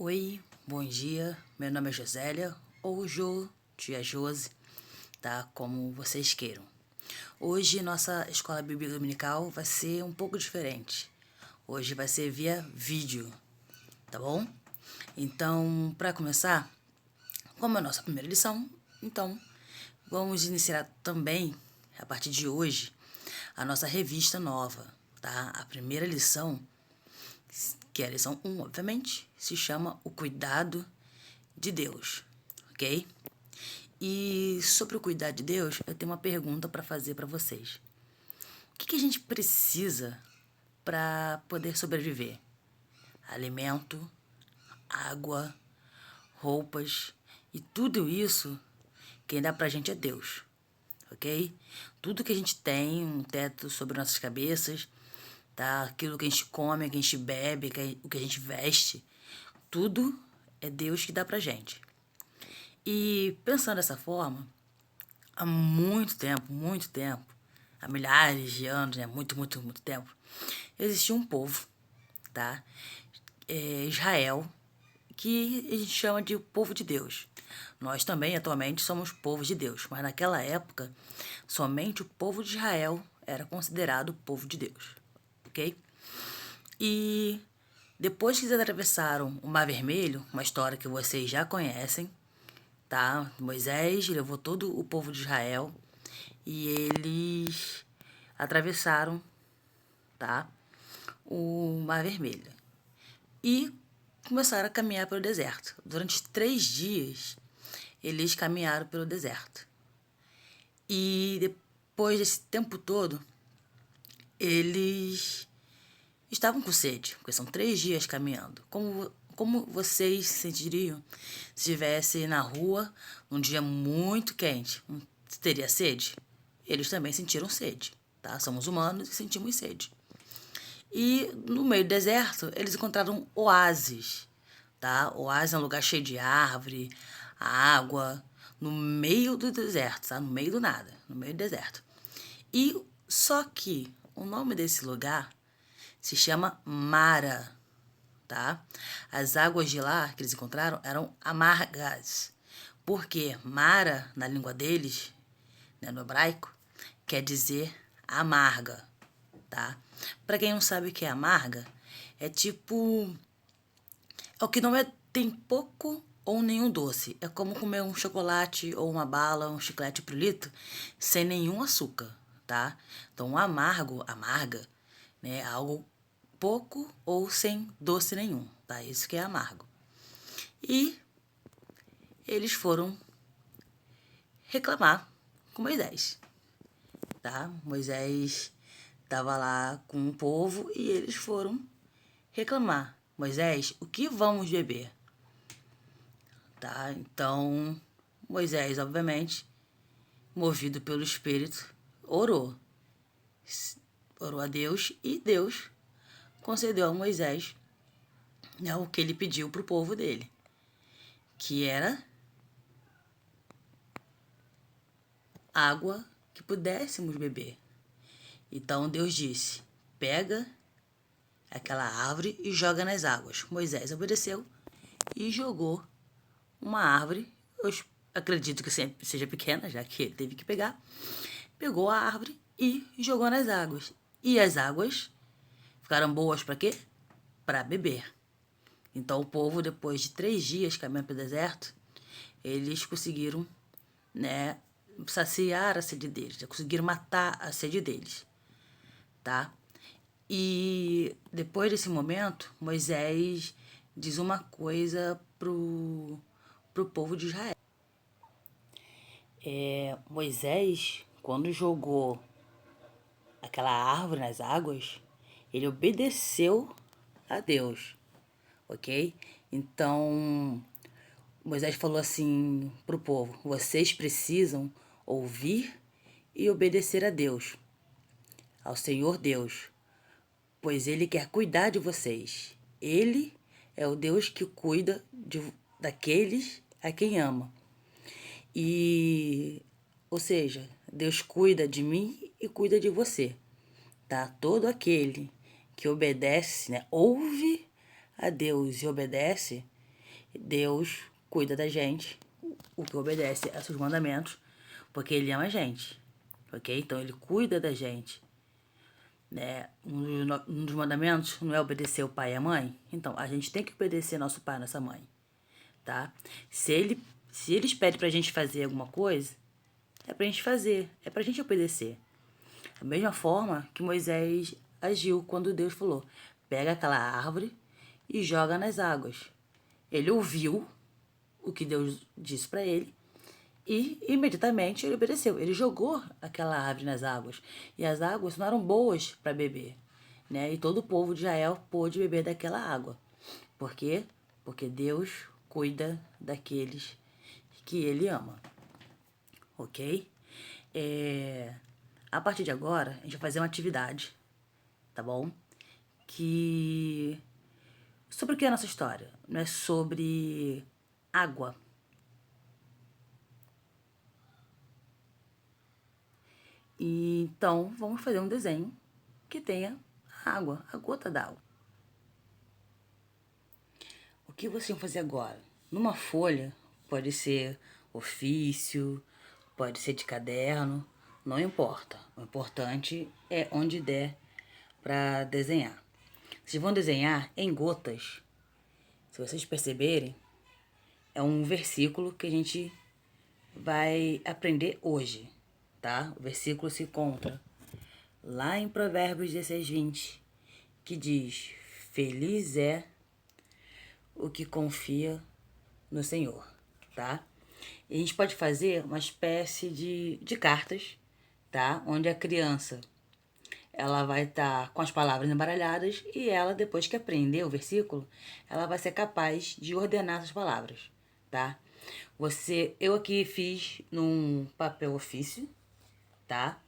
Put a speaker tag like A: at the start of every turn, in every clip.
A: Oi, bom dia, meu nome é Josélia, ou Jo, tia Josi, tá? Como vocês queiram. Hoje nossa escola bíblica dominical vai ser um pouco diferente. Hoje vai ser via vídeo, tá bom? Então, para começar, como é a nossa primeira lição, então vamos iniciar também, a partir de hoje, a nossa revista nova, tá? A primeira lição, que é a lição 1, obviamente, se chama O Cuidado de Deus, ok? E sobre o cuidado de Deus, eu tenho uma pergunta para fazer para vocês. O que a gente precisa para poder sobreviver? Alimento, água, roupas e tudo isso quem dá pra gente é Deus, ok? Tudo que a gente tem, um teto sobre nossas cabeças, tá? Aquilo que a gente come, que a gente bebe, o que a gente veste, tudo é Deus que dá pra gente. E pensando dessa forma, há muito tempo, há milhares de anos, né? Muito tempo, existia um povo, tá? Israel, que a gente chama de povo de Deus. Nós também, atualmente, somos povo de Deus, mas naquela época, somente o povo de Israel era considerado povo de Deus, ok? E depois que eles atravessaram o Mar Vermelho, uma história que vocês já conhecem, tá? Moisés levou todo o povo de Israel e eles atravessaram, tá? O Mar Vermelho e começaram a caminhar pelo deserto. Durante 3 dias, eles caminharam pelo deserto. E depois desse tempo todo, eles estavam com sede, porque são 3 dias caminhando. Como vocês se sentiriam se estivesse na rua num dia muito quente? Teria sede? Eles também sentiram sede, tá? Somos humanos e sentimos sede. E no meio do deserto, eles encontraram oásis, tá? Oásis é um lugar cheio de árvore, água, no meio do deserto, tá? No meio do nada, no meio do deserto. E só que o nome desse lugar se chama Mara, tá? As águas de lá que eles encontraram eram amargas. Porque Mara, na língua deles, né, no hebraico, quer dizer amarga, tá? Para quem não sabe o que é amarga, é tipo é o que não é tem pouco ou nenhum doce. É como comer um chocolate ou uma bala, um chiclete pirulito sem nenhum açúcar, tá? Então, amargo, amarga, né? Algo pouco ou sem doce nenhum, tá? Isso que é amargo. E eles foram reclamar com Moisés, tá? Moisés estava lá com o povo e eles foram reclamar. Moisés, o que vamos beber? Tá? Então, Moisés, obviamente, movido pelo Espírito, orou. Orou a Deus e Deus concedeu a Moisés, né, o que ele pediu para o povo dele, que era água que pudéssemos beber. Então Deus disse: pega aquela árvore e joga nas águas. Moisés obedeceu e jogou uma árvore. Eu acredito que sempre seja pequena, já que ele teve que pegar. Pegou a árvore e jogou nas águas. E as águas ficaram boas para quê? Para beber. Então o povo, depois de 3 dias caminhando pelo deserto, eles conseguiram, né, saciar a sede deles, conseguiram matar a sede deles, tá? E depois desse momento, Moisés diz uma coisa pro povo de Israel. Moisés, quando jogou aquela árvore nas águas, ele obedeceu a Deus, ok? Então, Moisés falou assim pro povo: vocês precisam ouvir e obedecer a Deus, ao Senhor Deus, pois Ele quer cuidar de vocês. Ele é o Deus que cuida daqueles a quem ama. E, ou seja, Deus cuida de mim e cuida de você, tá? Todo aquele que obedece, né, ouve a Deus e obedece, Deus cuida da gente, o que obedece a seus mandamentos, porque Ele ama a gente, ok? Então Ele cuida da gente, né? Um dos mandamentos não é obedecer o pai e a mãe? Então, a gente tem que obedecer nosso pai e nossa mãe, tá? Se eles pedem pra gente fazer alguma coisa, é pra gente fazer, é pra gente obedecer. Da mesma forma que Moisés agiu quando Deus falou: pega aquela árvore e joga nas águas. Ele ouviu o que Deus disse para ele e imediatamente ele obedeceu. Ele jogou aquela árvore nas águas e as águas não eram boas para beber, né? E todo o povo de Israel pôde beber daquela água. Por quê? Porque Deus cuida daqueles que Ele ama, ok? A partir de agora, a gente vai fazer uma atividade, tá bom? Que sobre o que é a nossa história? Não é sobre água. E, então, vamos fazer um desenho que tenha água, a gota d'água. O que vocês vão fazer agora? Numa folha, pode ser ofício, pode ser de caderno, não importa. O importante é onde der para desenhar. Vocês vão desenhar em gotas. Se vocês perceberem, é um versículo que a gente vai aprender hoje, tá? O versículo se encontra lá em Provérbios 16:20, que diz: feliz é o que confia no Senhor, tá? E a gente pode fazer uma espécie de cartas, tá? Onde a criança ela vai estar com as palavras embaralhadas e ela, depois que aprender o versículo, ela vai ser capaz de ordenar essas palavras, tá? Eu aqui fiz num papel ofício, tá?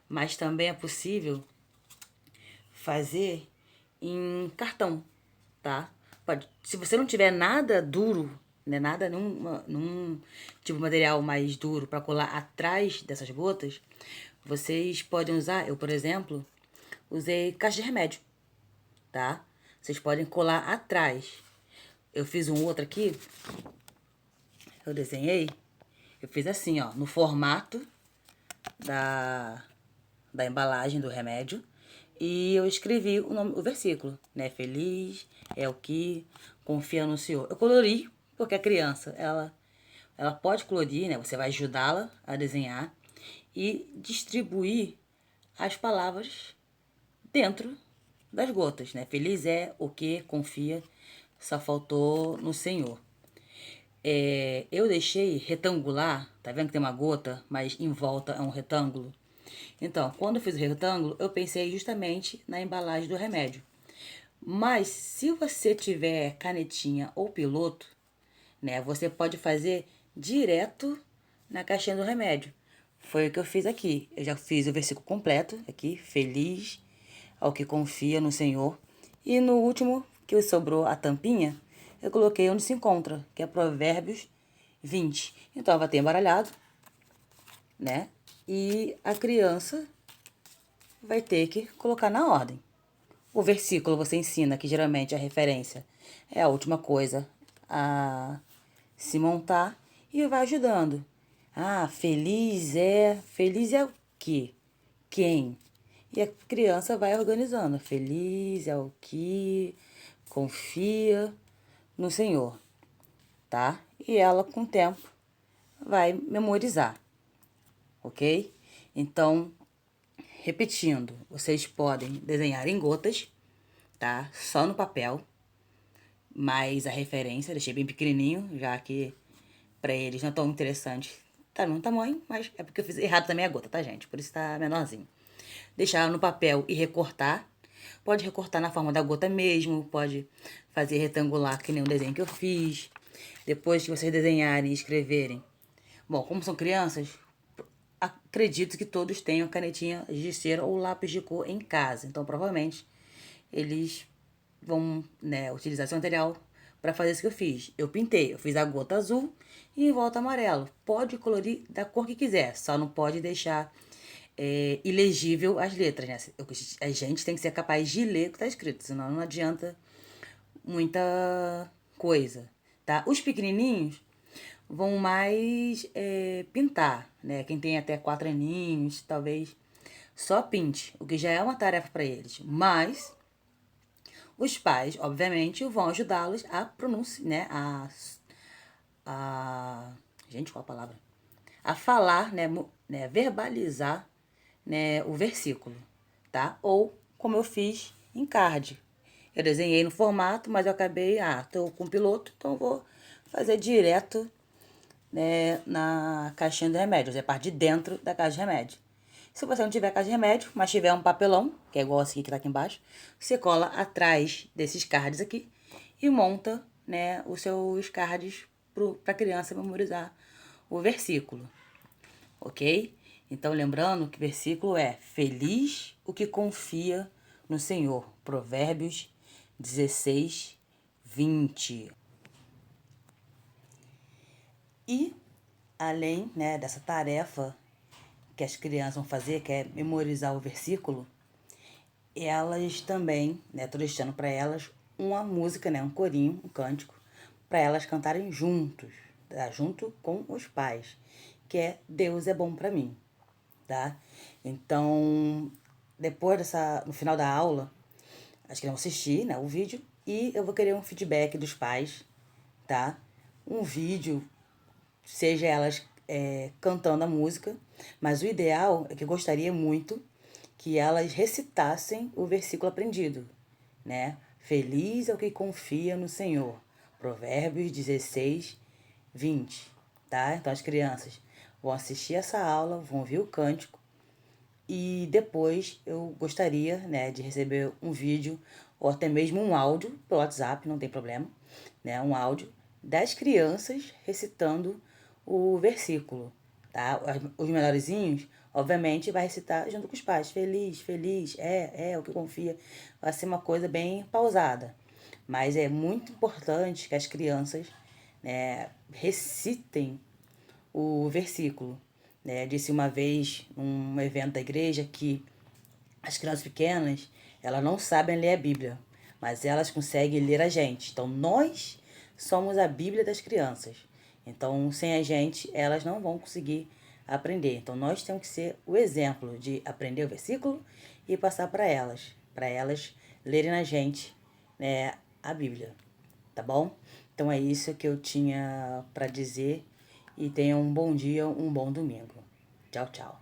A: Mas também é possível fazer em cartão, tá? Pode, se você não tiver nada duro, né, nada num tipo de material mais duro para colar atrás dessas gotas, vocês podem usar, eu por exemplo, usei caixa de remédio, tá? Vocês podem colar atrás. Eu fiz um outro aqui, eu desenhei, eu fiz assim, ó, no formato da, da embalagem do remédio. E eu escrevi o versículo, né? Feliz é o que confia no Senhor. Eu colori, porque a criança, ela pode colorir, né? Você vai ajudá-la a desenhar e distribuir as palavras dentro das gotas, né? Feliz é o que confia, só faltou no Senhor. Eu deixei retangular, tá vendo que tem uma gota, mas em volta é um retângulo? Então, quando eu fiz o retângulo, eu pensei justamente na embalagem do remédio. Mas se você tiver canetinha ou piloto, né, você pode fazer direto na caixinha do remédio. Foi o que eu fiz aqui. Eu já fiz o versículo completo aqui, feliz ao que confia no Senhor. E no último, que sobrou a tampinha, eu coloquei onde se encontra, que é Provérbios 20. Então, vai ter embaralhado, né? E a criança vai ter que colocar na ordem. O versículo você ensina, que geralmente a referência é a última coisa a se montar, e vai ajudando. Ah, feliz é o quê? Quem? E a criança vai organizando. Feliz é o que confia no Senhor, tá? E ela, com o tempo, vai memorizar, ok? Então, repetindo, vocês podem desenhar em gotas, tá? Só no papel, mas a referência deixei bem pequenininho, já que pra eles não é tão interessante. Tá no tamanho, mas é porque eu fiz errado também a gota, tá, gente? Por isso tá menorzinho. Deixar ela no papel e recortar. Pode recortar na forma da gota mesmo, pode fazer retangular, que nem o desenho que eu fiz. Depois que vocês desenharem e escreverem. Bom, como são crianças, acredito que todos tenham canetinha de cera ou lápis de cor em casa. Então, provavelmente, eles vão, né, utilizar esse material para fazer isso que eu fiz. Eu pintei, eu fiz a gota azul e em volta amarelo. Pode colorir da cor que quiser, só não pode deixar ilegível as letras, né? A gente tem que ser capaz de ler o que está escrito, senão não adianta muita coisa, tá? Os pequenininhos vão mais pintar, né? Quem tem até 4 aninhos, talvez só pinte, o que já é uma tarefa para eles. Mas os pais, obviamente, vão ajudá-los a pronunciar, né? Gente, qual a palavra? A falar, né? Verbalizar, né? O versículo, tá? Ou como eu fiz em card. Eu desenhei no formato, mas eu acabei, tô com piloto, então eu vou fazer direto, né, na caixinha do remédio, é a parte de dentro da caixa de remédio. Se você não tiver caixa de remédio, mas tiver um papelão, que é igual esse que tá aqui embaixo, você cola atrás desses cards aqui e monta, né, os seus cards para a criança memorizar o versículo, ok? Então, lembrando que o versículo é: feliz o que confia no Senhor. Provérbios 16, 20. E, além, né, dessa tarefa que as crianças vão fazer, que é memorizar o versículo, elas também, né, tô deixando para elas uma música, né, um corinho, um cântico, para elas cantarem juntos, tá? Junto com os pais, que é Deus é bom para mim, tá? Então, no final da aula, as crianças vão assistir, né, o vídeo e eu vou querer um feedback dos pais, tá? Um vídeo, seja elas cantando a música, mas o ideal é que eu gostaria muito que elas recitassem o versículo aprendido, né? Feliz é o que confia no Senhor. Provérbios 16, 20, tá? Então as crianças vão assistir essa aula, vão ouvir o cântico e depois eu gostaria, né, de receber um vídeo ou até mesmo um áudio pelo WhatsApp, não tem problema, né? Um áudio das crianças recitando o versículo, tá? Os menorzinhos, obviamente, vai recitar junto com os pais. Feliz, feliz, é o que confia. Vai ser uma coisa bem pausada. Mas é muito importante que as crianças, né, recitem o versículo, né? Disse uma vez, num evento da igreja, que as crianças pequenas, elas não sabem ler a Bíblia, mas elas conseguem ler a gente. Então, nós somos a Bíblia das crianças. Então, sem a gente, elas não vão conseguir aprender. Então, nós temos que ser o exemplo de aprender o versículo e passar para elas lerem na gente, né, a Bíblia. Tá bom? Então, é isso que eu tinha para dizer e tenha um bom dia, um bom domingo. Tchau, tchau.